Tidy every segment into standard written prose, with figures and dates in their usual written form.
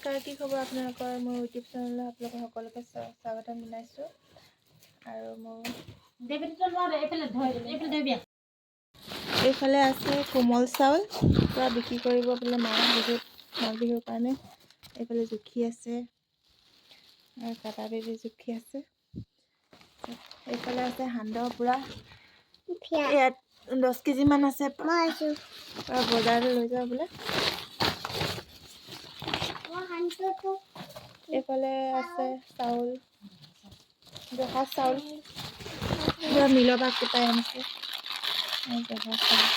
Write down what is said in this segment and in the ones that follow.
নমস্কাৰ, কি খবৰ আপোনালোকৰ? মোৰ ইউটিউব চেনেললৈ আপোনালোকৰ সকলোকে স্বাগতম জনাইছোঁ। আৰু মোৰ এইফালে আছে কোমল চাউল, পূৰা বিক্ৰী কৰিব বোলে মাঘ বিহুৰ কাৰণে। এইফালে জুখি আছে আৰু কাটা বেবী জুখি আছে। এইফালে আছে সান্দহ পূৰা, ইয়াত 10 কেজিমান আছে। বজাৰলৈ লৈ যাওঁ বোলে। এইফালে আছে চাউল, জহা চাউল, পূৰা মিলৰ পৰা কুটাই আনিছে। জহা চাউল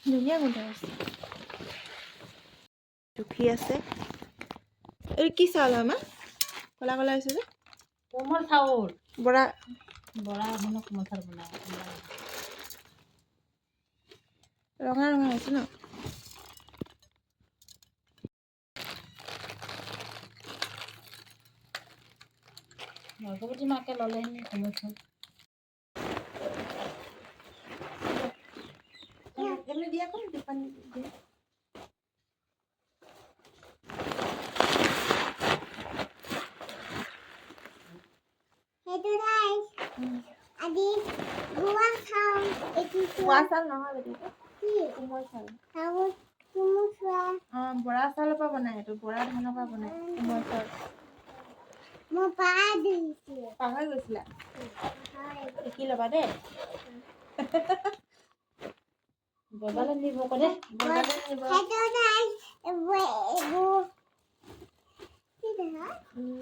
ধুনীয়া গোন্ধ আছে। জুখি আছে। এই কি চাউল আমাৰ কলা কলা হৈছে যে? কোমল চাউল। বৰা বৰা মানে কোমল চাউল বনাই ৰঙা ৰঙা হৈছে ন? ভগৱতী মাকে ল'লে কোমল চাউল। দিয়া কোন দোকান দিয়া। বৰা চাউল নহয় বেটিটো, কোমল চাউল। বৰা চাউলৰ পৰা বনাই, এইটো বৰা ধানৰ পৰা বনাই কোমল চাউল। পাহৰি গৈছিলা? শিকি ল'বা দেই। বজাৰলৈ নিব ক'লে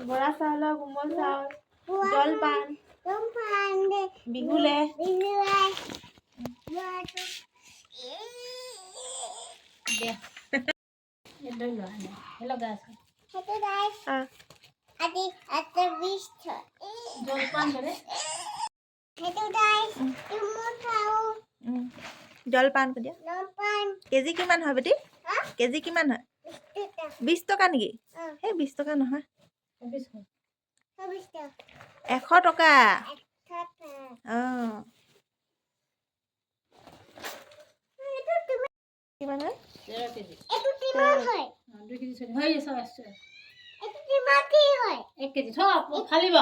বৰা চাউলৰ কোমল চাউল, জলপান বিহুলে। জলপান দিয়া। কেজি কিমান হয় বেটি? কেজি কিমান হয়? 20 টকা নেকি? সেই 20 টকা নহয়, 100 টকা। কিমান হয়? 13 কেজি। 2 কেজি চলি হৈ আছে। 1 কেজি থ ফালিব।